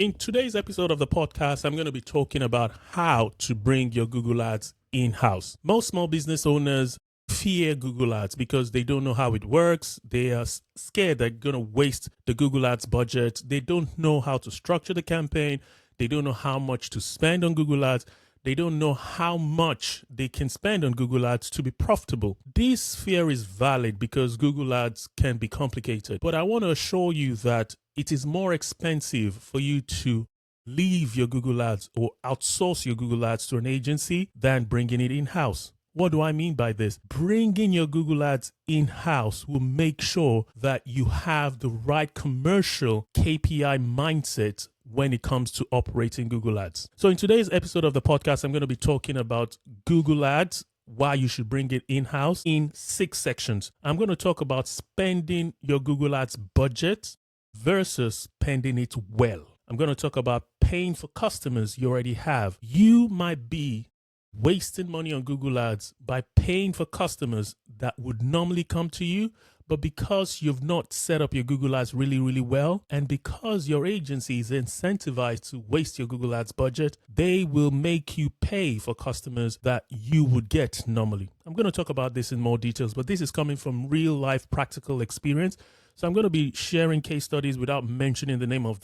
In today's episode of the podcast, I'm going to be talking about how to bring your Google Ads in-house. Most small business owners fear Google Ads because they don't know how it works. They are scared they're going to waste the Google Ads budget. They don't know how to structure the campaign. They don't know how much to spend on Google Ads. They don't know how much they can spend on Google Ads to be profitable. This fear is valid because Google Ads can be complicated. But I want to assure you that it is more expensive for you to leave your Google Ads or outsource your Google Ads to an agency than bringing it in-house. What do I mean by this? Bringing your Google Ads in-house will make sure that you have the right commercial KPI mindset when it comes to operating Google Ads. So in today's episode of the podcast, I'm going to be talking about Google Ads, why you should bring it in-house in 6 sections. I'm going to talk about spending your Google Ads budget versus spending it well. I'm going to talk about paying for customers you already have. You might be wasting money on Google Ads by paying for customers that would normally come to you, but because you've not set up your Google Ads really well, and because your agency is incentivized to waste your Google Ads budget, they will make you pay for customers that you would get normally. I'm going to talk about this in more details, but this is coming from real life practical experience. So I'm going to be sharing case studies without mentioning the name of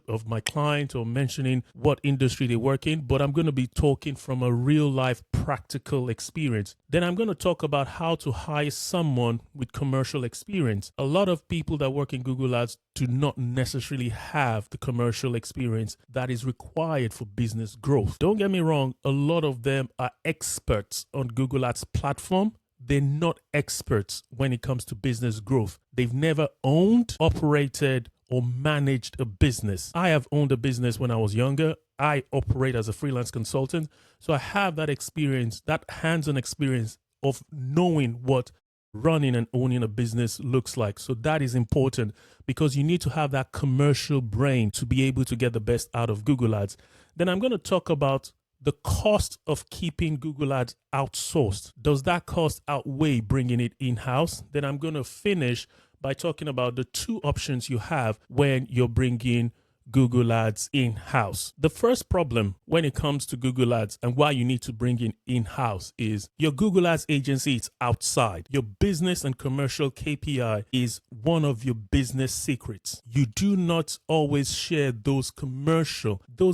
of my client or mentioning what industry they work in, but I'm going to be talking from a real life practical experience. Then I'm going to talk about how to hire someone with commercial experience. A lot of people that work in Google Ads do not necessarily have the commercial experience that is required for business growth. Don't get me wrong, a lot of them are experts on Google Ads platform. They're not experts when it comes to business growth. They've never owned, operated, or managed a business. I have owned a business when I was younger. I operate as a freelance consultant. So I have that experience, that hands-on experience of knowing what running and owning a business looks like. So that is important because you need to have that commercial brain to be able to get the best out of Google Ads. Then I'm going to talk about the cost of keeping Google Ads outsourced. Does that cost outweigh bringing it in-house? Then I'm going to finish by talking about the 2 options you have when you're bringing Google Ads in-house. The first problem when it comes to Google Ads and why you need to bring it in-house is your Google Ads agency is outside. Your business and commercial KPI is one of your business secrets. You do not always share those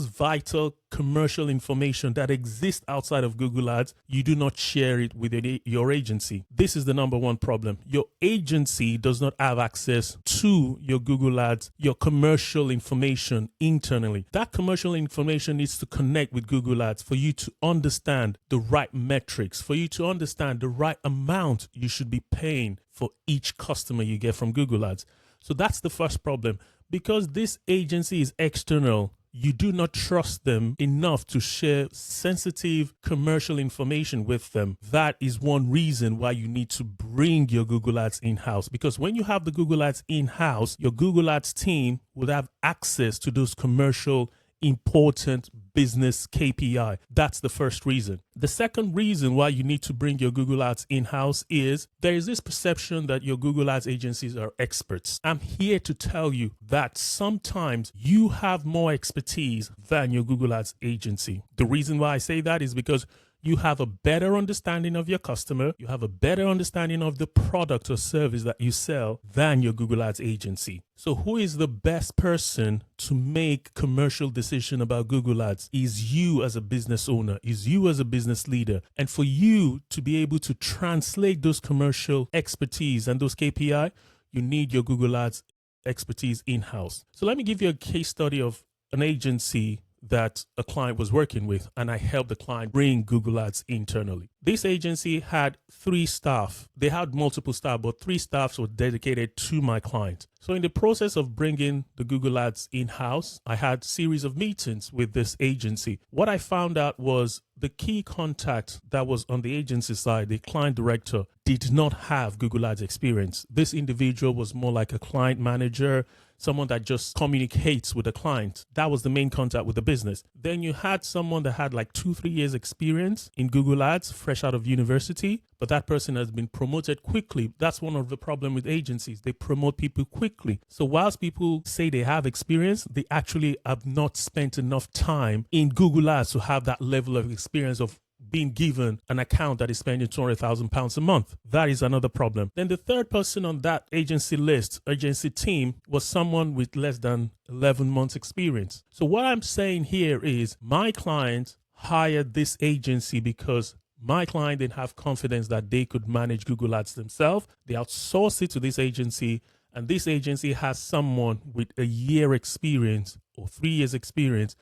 vital commercial information that exists outside of Google Ads. You do not share it with your agency. This is the number one problem. Your agency does not have access to your Google Ads, your commercial information internally. That commercial information needs to connect with Google Ads for you to understand the right metrics, for you to understand the right amount you should be paying for each customer you get from Google Ads. So that's the first problem. Because this agency is external, you do not trust them enough to share sensitive commercial information with them. That is one reason why you need to bring your Google Ads in-house. Because when you have the Google Ads in-house, your Google Ads team will have access to those commercial important business KPI. That's the first reason. The second reason why you need to bring your Google Ads in-house is there is this perception that your Google Ads agencies are experts. I'm here to tell you that sometimes you have more expertise than your Google Ads agency. The reason why I say that is because you have a better understanding of your customer. You have a better understanding of the product or service that you sell than your Google Ads agency. So who is the best person to make commercial decision about Google Ads? Is you as a business owner, is you as a business leader. And for you to be able to translate those commercial expertise and those KPI, you need your Google Ads expertise in-house. So let me give you a case study of an agency that a client was working with, and I helped the client bring Google Ads internally. This agency had 3 staff. They had multiple staff, but 3 staffs were dedicated to my client. So in the process of bringing the Google Ads in-house, I had a series of meetings with this agency. What I found out was the key contact that was on the agency side, the client director, did not have Google Ads experience. This individual was more like a client manager, someone that just communicates with the client. That was the main contact with the business. Then you had someone that had like 2-3 years experience in Google Ads, fresh out of university, but that person has been promoted quickly. That's one of the problem with agencies. They promote people quickly. So whilst people say they have experience, they actually have not spent enough time in Google Ads to have that level of experience of being given an account that is spending £200,000 a month. That is another problem. Then the third person on that agency list, agency team, was someone with less than 11 months experience. So what I'm saying here is my client hired this agency because my client didn't have confidence that they could manage Google Ads themselves. They outsourced it to this agency, and this agency has someone with a year experience or 3 years experience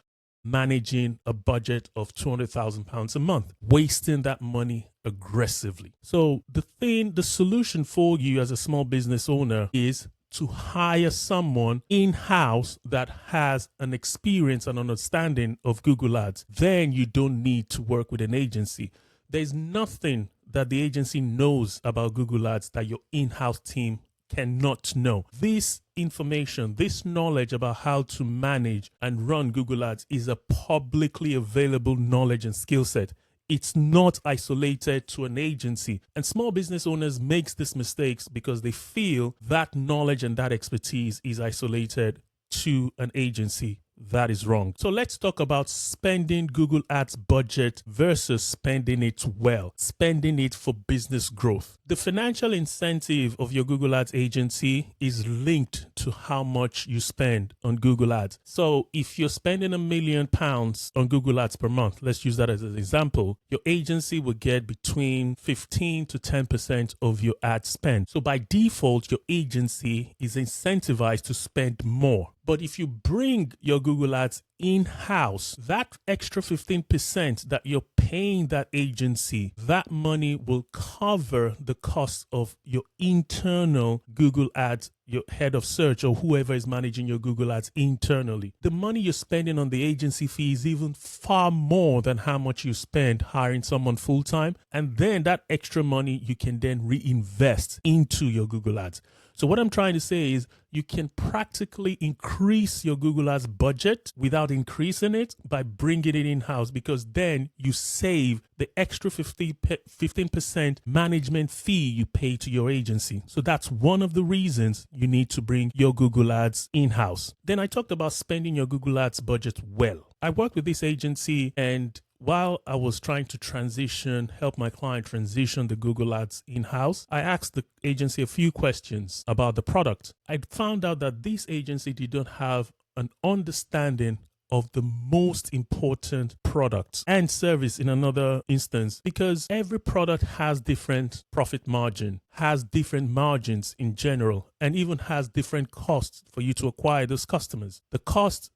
managing a budget of £200,000 a month, wasting that money aggressively. So the solution for you as a small business owner is to hire someone in-house that has an experience and understanding of Google Ads. Then you don't need to work with an agency. There's nothing that the agency knows about Google Ads that your in-house team cannot know. This information, this knowledge about how to manage and run Google Ads is a publicly available knowledge and skill set. It's not isolated to an agency. And small business owners makes these mistakes because they feel that knowledge and that expertise is isolated to an agency. That is wrong. So let's talk about spending Google Ads budget versus spending it well, spending it for business growth. The financial incentive of your Google Ads agency is linked to how much you spend on Google Ads. So if you're spending £1 million on Google Ads per month, let's use that as an example, your agency will get between 15 to 10% of your ad spend. So by default, your agency is incentivized to spend more. But if you bring your Google Ads in-house, that extra 15% that you're paying that agency, that money will cover the cost of your internal Google Ads, your head of search or whoever is managing your Google Ads internally. The money you're spending on the agency fee is even far more than how much you spend hiring someone full-time. And then that extra money you can then reinvest into your Google Ads. So what I'm trying to say is you can practically increase your Google Ads budget without increasing it by bringing it in-house, because then you save the extra 15% management fee you pay to your agency. So that's one of the reasons you need to bring your Google Ads in-house. Then I talked about spending your Google Ads budget well. I worked with this agency, and while I was trying to help my client transition the Google Ads in-house, I asked the agency a few questions about the product. I found out that this agency did not have an understanding of the most important product and service in another instance, because every product has different profit margin, has different margins in general, and even has different costs for you to acquire those customers. The cost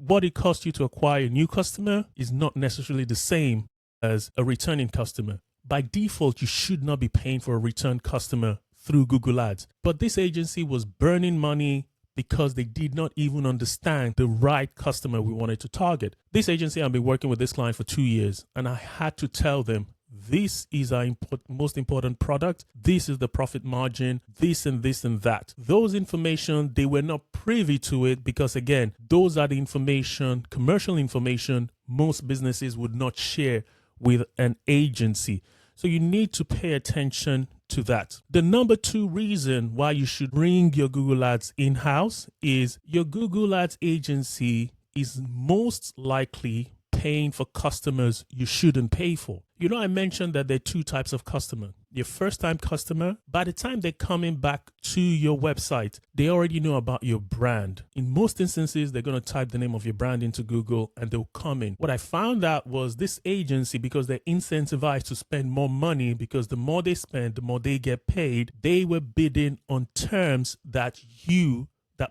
what it costs you to acquire a new customer is not necessarily the same as a returning customer. By default, you should not be paying for a return customer through Google Ads. But this agency was burning money because they did not even understand the right customer we wanted to target. This agency, I've been working with this client for 2 years, and I had to tell them, this is our most important product. This is the profit margin, this and this and that. Those information, they were not privy to it because, again, those are the information, commercial information, most businesses would not share with an agency. So you need to pay attention to that. The number 2 reason why you should bring your Google Ads in-house is your Google Ads agency is most likely paying for customers you shouldn't pay for. You know, I mentioned that there are 2 types of customer. Your first-time customer, by the time they're coming back to your website, they already know about your brand. In most instances, they're going to type the name of your brand into Google and they'll come in. What I found out was this agency, because they're incentivized to spend more money, because the more they spend, the more they get paid, they were bidding on terms that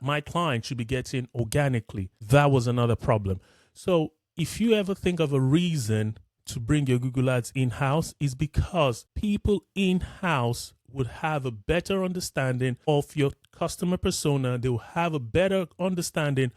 my client should be getting organically. That was another problem. So if you ever think of a reason to bring your Google Ads in-house, is because people in-house would have a better understanding of your customer persona. They will have a better understanding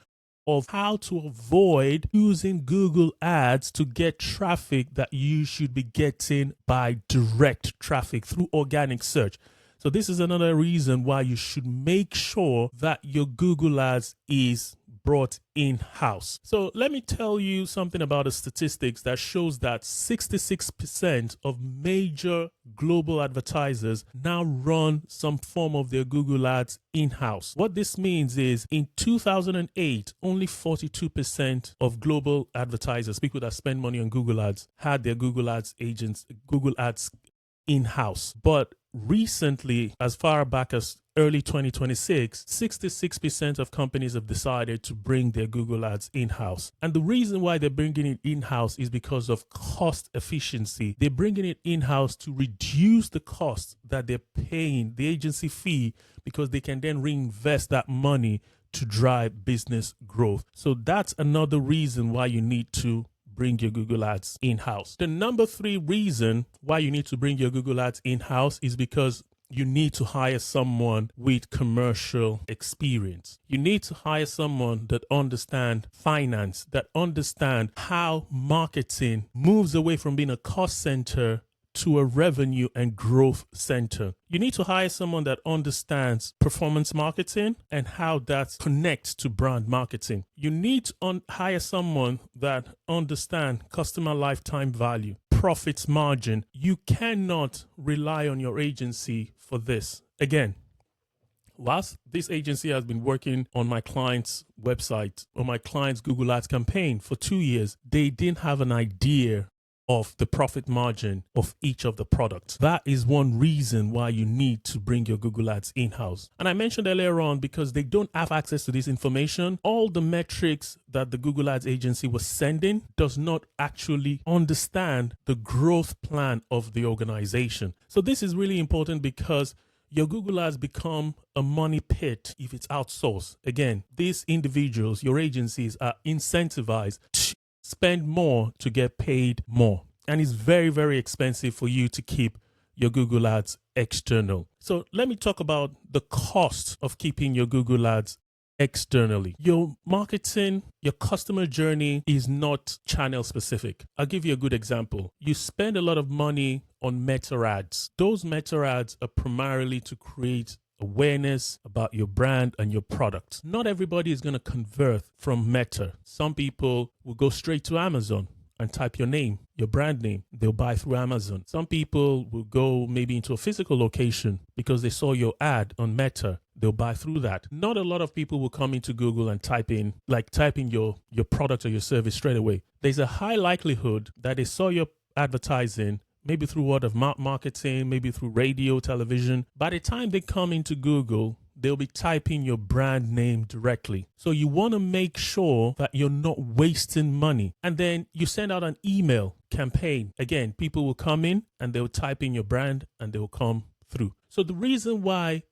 of how to avoid using Google Ads to get traffic that you should be getting by direct traffic through organic search. So this is another reason why you should make sure that your Google Ads is brought in-house. So let me tell you something about the statistics that shows that 66% of major global advertisers now run some form of their Google Ads in-house. What this means is in 2008, only 42% of global advertisers, people that spend money on Google Ads, had their Google Ads agents, Google Ads in-house. But recently, as far back as early 2026, 66% of companies have decided to bring their Google Ads in-house. And the reason why they're bringing it in-house is because of cost efficiency. They're bringing it in-house to reduce the cost that they're paying, the agency fee, because they can then reinvest that money to drive business growth. So that's another reason why you need to bring your Google Ads in-house. The number 3 reason why you need to bring your Google Ads in-house is because you need to hire someone with commercial experience. You need to hire someone that understands finance, that understands how marketing moves away from being a cost center to a revenue and growth center. You need to hire someone that understands performance marketing and how that connects to brand marketing. You need to hire someone that understands customer lifetime value, profits margin. You cannot rely on your agency for this. Again, whilst this agency has been working on my client's website, on my client's Google Ads campaign for 2 years, they didn't have an idea of the profit margin of each of the products. That is one reason why you need to bring your Google Ads in-house. And I mentioned earlier on, because they don't have access to this information, all the metrics that the Google Ads agency was sending does not actually understand the growth plan of the organization. So this is really important because your Google Ads become a money pit if it's outsourced. Again, these individuals, your agencies, are incentivized to spend more to get paid more. And it's very, very expensive for you to keep your Google Ads external. So let me talk about the cost of keeping your Google Ads externally. Your marketing, your customer journey is not channel specific. I'll give you a good example. You spend a lot of money on meta ads. Those meta ads are primarily to create awareness about your brand and your product. Not everybody is going to convert from Meta. Some people will go straight to Amazon and type your name, your brand name. They'll buy through Amazon. Some people will go maybe into a physical location because they saw your ad on Meta. They'll buy through that. Not a lot of people will come into Google and type in your product or your service straight away. There's a high likelihood that they saw your advertising maybe through word of mouth marketing, maybe through radio, television. By the time they come into Google, they'll be typing your brand name directly. So you want to make sure that you're not wasting money. And then you send out an email campaign. Again, people will come in and they'll type in your brand and they'll come through. So the reason why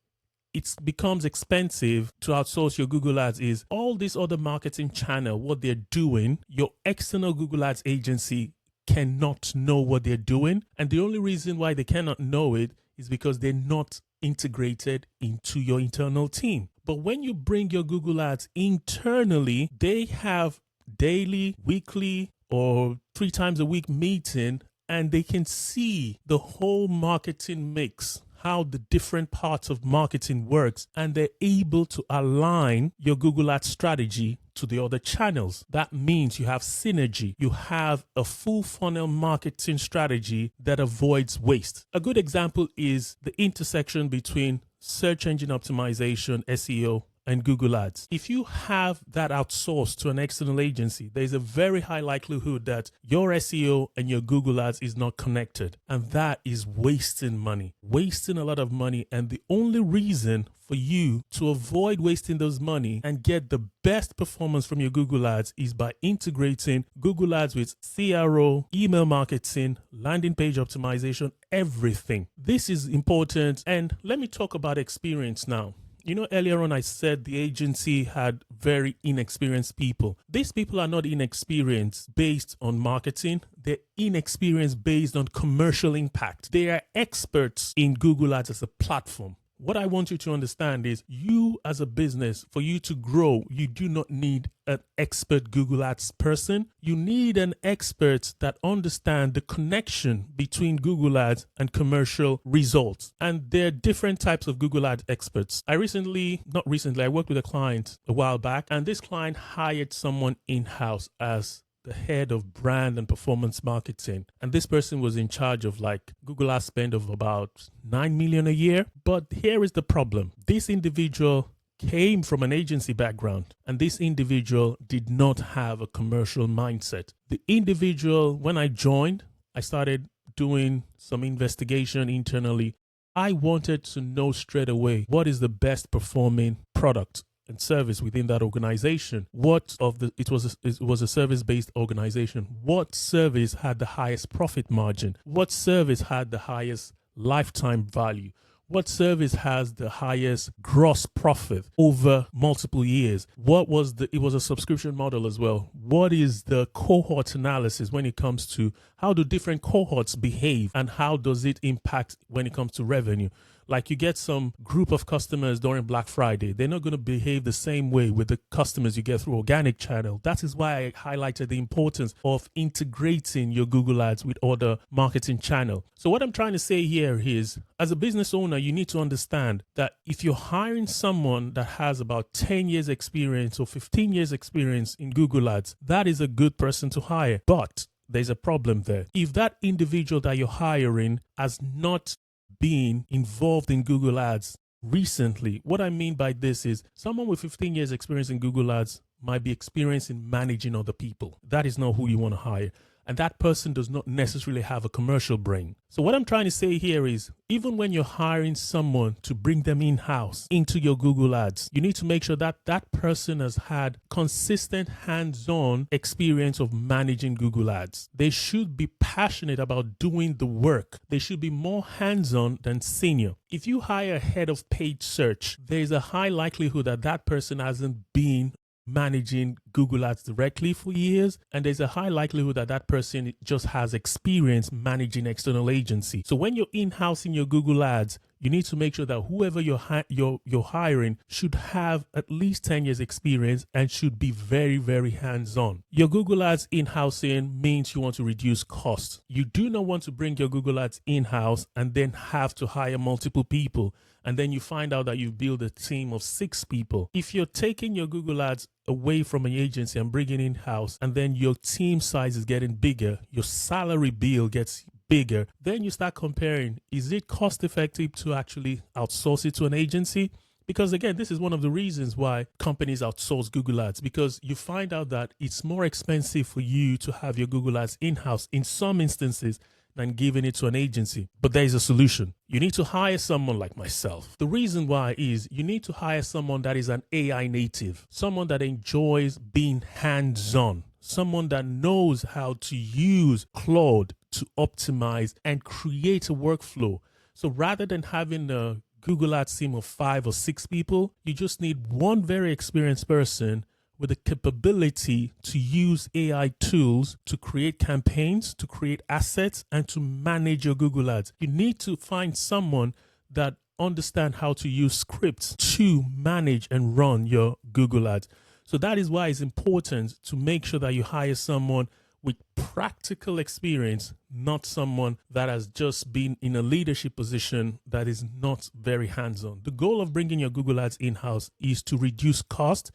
it becomes expensive to outsource your Google Ads is all this other marketing channel, what they're doing, your external Google Ads agency cannot know what they're doing. And the only reason why they cannot know it is because they're not integrated into your internal team. But when you bring your Google Ads internally, they have daily, weekly, or 3 times a week meeting, and they can see the whole marketing mix, how the different parts of marketing works, and they're able to align your Google Ads strategy to the other channels. That means you have synergy. You have a full funnel marketing strategy that avoids waste. A good example is the intersection between search engine optimization, SEO, and Google Ads. If you have that outsourced to an external agency, there's a very high likelihood that your SEO and your Google Ads is not connected. And that is wasting money, wasting a lot of money. And the only reason for you to avoid wasting those money and get the best performance from your Google Ads is by integrating Google Ads with CRO, email marketing, landing page optimization, everything. This is important. And let me talk about experience now. You know, earlier on I said the agency had very inexperienced people. These people are not inexperienced based on marketing. They're inexperienced based on commercial impact. They are experts in Google Ads as a platform. What I want you to understand is you as a business, for you to grow, you do not need an expert Google Ads person. You need an expert that understands the connection between Google Ads and commercial results. And there are different types of Google Ads experts. I worked with a client a while back, and this client hired someone in-house as the head of brand and performance marketing. And this person was in charge of like Google Ads spend of about 9 million a year. But here is the problem. This individual came from an agency background, and this individual did not have a commercial mindset. The individual, when I joined, I started doing some investigation internally. I wanted to know straight away what is the best performing product and service within that organization. It was a service-based organization. What service had the highest profit margin? What service had the highest lifetime value? What service has the highest gross profit over multiple years? It was a subscription model as well. What is the cohort analysis when it comes to how do different cohorts behave, and how does it impact when it comes to revenue? Like, you get some group of customers during Black Friday. They're not going to behave the same way with the customers you get through organic channel. That is why I highlighted the importance of integrating your Google Ads with other marketing channel. So what I'm trying to say here is, as a business owner, you need to understand that if you're hiring someone that has about 10 years experience or 15 years experience in Google Ads, that is a good person to hire. But there's a problem there. If that individual that you're hiring has not been involved in Google Ads recently, what I mean by this is someone with 15 years experience in Google Ads might be experienced in managing other people. That is not who you want to hire. And that person does not necessarily have a commercial brain. So what I'm trying to say here is, even when you're hiring someone to bring them in-house into your Google Ads, you need to make sure that that person has had consistent hands-on experience of managing Google Ads. They should be passionate about doing the work. They should be more hands-on than senior. If you hire a head of paid search, there's a high likelihood that that person hasn't been managing Google Ads directly for years, and there's a high likelihood that that person just has experience managing external agency. So when you're in-house in your Google Ads, you need to make sure that whoever you're hiring should have at least 10 years experience and should be very, very hands-on. Your Google Ads in-housing means you want to reduce costs. You do not want to bring your Google Ads in-house and then have to hire multiple people, and then you find out that you've built a team of 6 people. If you're taking your Google Ads away from an agency and bringing in-house, and then your team size is getting bigger, your salary bill gets bigger, then you start comparing, is it cost effective to actually outsource it to an agency? Because again, this is one of the reasons why companies outsource Google Ads, because you find out that it's more expensive for you to have your Google Ads in-house in some instances than giving it to an agency. But there is a solution. You need to hire someone like myself. The reason why is you need to hire someone that is an AI native, someone that enjoys being hands-on, someone that knows how to use Claude to optimize and create a workflow. So rather than having a Google Ads team of 5 or 6 people, you just need one very experienced person with the capability to use AI tools to create campaigns, to create assets, and to manage your Google Ads. You need to find someone that understands how to use scripts to manage and run your Google Ads. So that is why it's important to make sure that you hire someone with practical experience, not someone that has just been in a leadership position that is not very hands-on. The goal of bringing your Google Ads in-house is to reduce cost,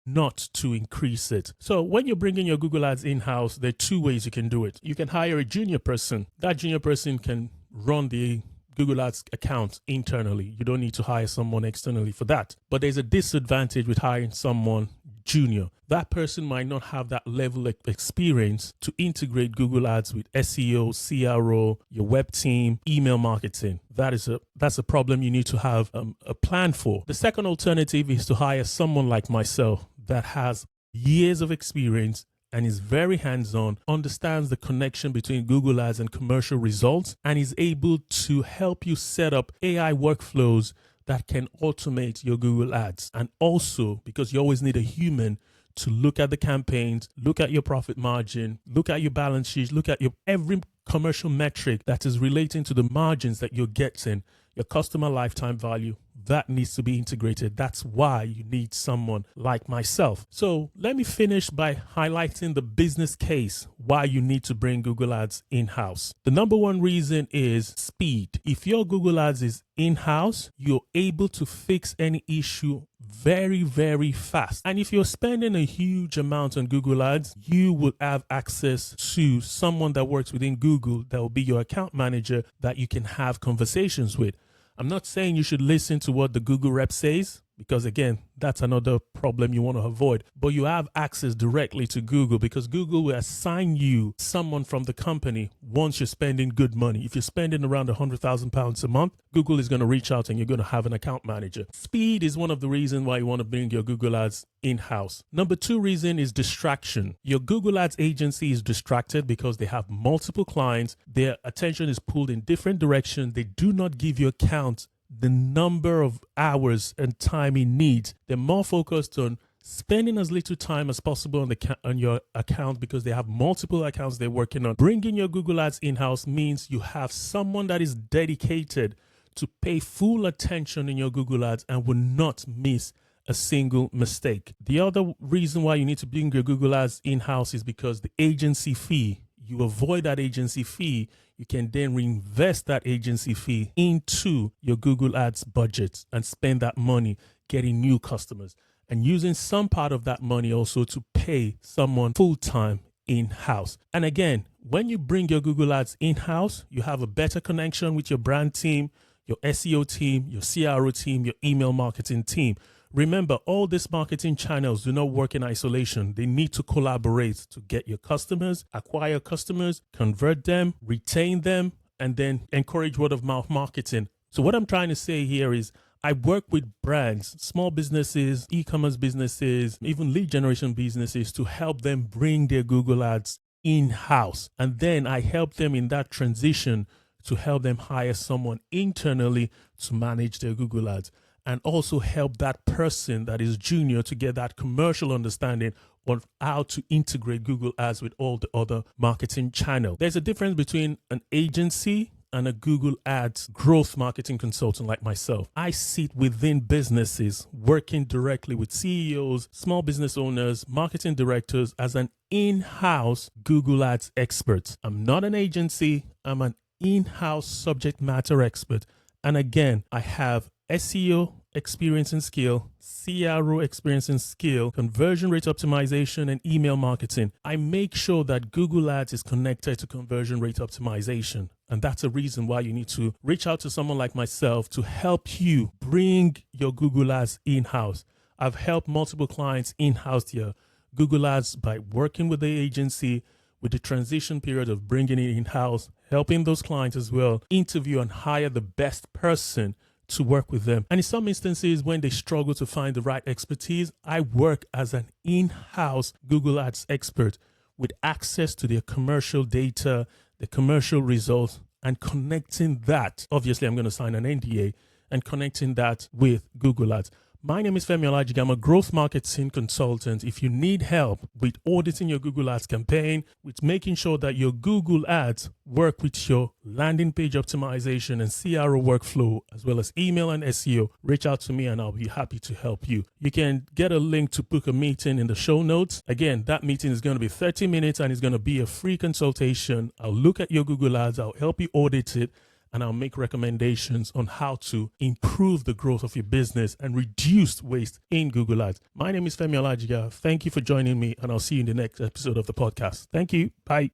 not to increase it. So when you're bringing your Google Ads in-house, there are 2 ways you can do it. You can hire a junior person. That junior person can run the Google Ads account internally. You don't need to hire someone externally for that. But there's a disadvantage with hiring someone junior. That person might not have that level of experience to integrate Google Ads with SEO, CRO, your web team, email marketing. That's a problem you need to have a plan for. The second alternative is to hire someone like myself that has years of experience and is very hands-on, understands the connection between Google Ads and commercial results, and is able to help you set up AI workflows that can automate your Google Ads. And also, because you always need a human to look at the campaigns, look at your profit margin, look at your balance sheet, look at your every commercial metric that is relating to the margins that you're getting, your customer lifetime value, that needs to be integrated. That's why you need someone like myself. So let me finish by highlighting the business case why you need to bring Google Ads in-house. The number one reason is speed. If your Google Ads is in-house, you're able to fix any issue very, very fast. And if you're spending a huge amount on Google Ads, you will have access to someone that works within Google that will be your account manager that you can have conversations with. I'm not saying you should listen to what the Google rep says, because again, that's another problem you want to avoid. But you have access directly to Google because Google will assign you someone from the company once you're spending good money. If you're spending around £100,000 a month, Google is going to reach out and you're going to have an account manager. Speed is one of the reasons why you want to bring your Google Ads in-house. Number two reason is distraction. Your Google Ads agency is distracted because they have multiple clients. Their attention is pulled in different directions. They do not give you account the number of hours and time it needs. They're more focused on spending as little time as possible on your account because they have multiple accounts they're working on. Bringing your Google Ads in-house means you have someone that is dedicated to pay full attention in your Google Ads and will not miss a single mistake. The other reason why you need to bring your Google Ads in-house is because the agency fee. You avoid that agency fee, you can then reinvest that agency fee into your Google Ads budget and spend that money getting new customers and using some part of that money also to pay someone full-time in-house. And again, when you bring your Google Ads in-house, you have a better connection with your brand team, your SEO team, your CRO team, your email marketing team. Remember, all these marketing channels do not work in isolation. They need to collaborate to get your customers, acquire customers, convert them, retain them, and then encourage word of mouth marketing. So what I'm trying to say here is I work with brands, small businesses, e-commerce businesses, even lead generation businesses to help them bring their Google Ads in-house. And then I help them in that transition to help them hire someone internally to manage their Google Ads. And also help that person that is junior to get that commercial understanding on how to integrate Google Ads with all the other marketing channels. There's a difference between an agency and a Google Ads growth marketing consultant like myself. I sit within businesses working directly with CEOs, small business owners, marketing directors as an in-house Google Ads expert. I'm not an agency. I'm an in-house subject matter expert. And again, I have SEO experience and skill, CRO experience and skill, conversion rate optimization, and email marketing. I make sure that Google Ads is connected to conversion rate optimization. And that's a reason why you need to reach out to someone like myself to help you bring your Google Ads in-house. I've helped multiple clients in-house their Google Ads by working with the agency with the transition period of bringing it in-house, helping those clients as well interview and hire the best person to work with them. And in some instances, when they struggle to find the right expertise, I work as an in-house Google Ads expert with access to their commercial data, the commercial results, and connecting that. Obviously, I'm going to sign an NDA and connecting that with Google Ads. My name is Femi Olajiga. I'm a growth marketing consultant. If you need help with auditing your Google Ads campaign, with making sure that your Google Ads work with your landing page optimization and CRO workflow, as well as email and SEO, reach out to me and I'll be happy to help you. You can get a link to book a meeting in the show notes. Again, that meeting is going to be 30 minutes and it's going to be a free consultation. I'll look at your Google Ads. I'll help you audit it. And I'll make recommendations on how to improve the growth of your business and reduce waste in Google Ads. My name is Femi Olajiga. Thank you for joining me, and I'll see you in the next episode of the podcast. Thank you. Bye.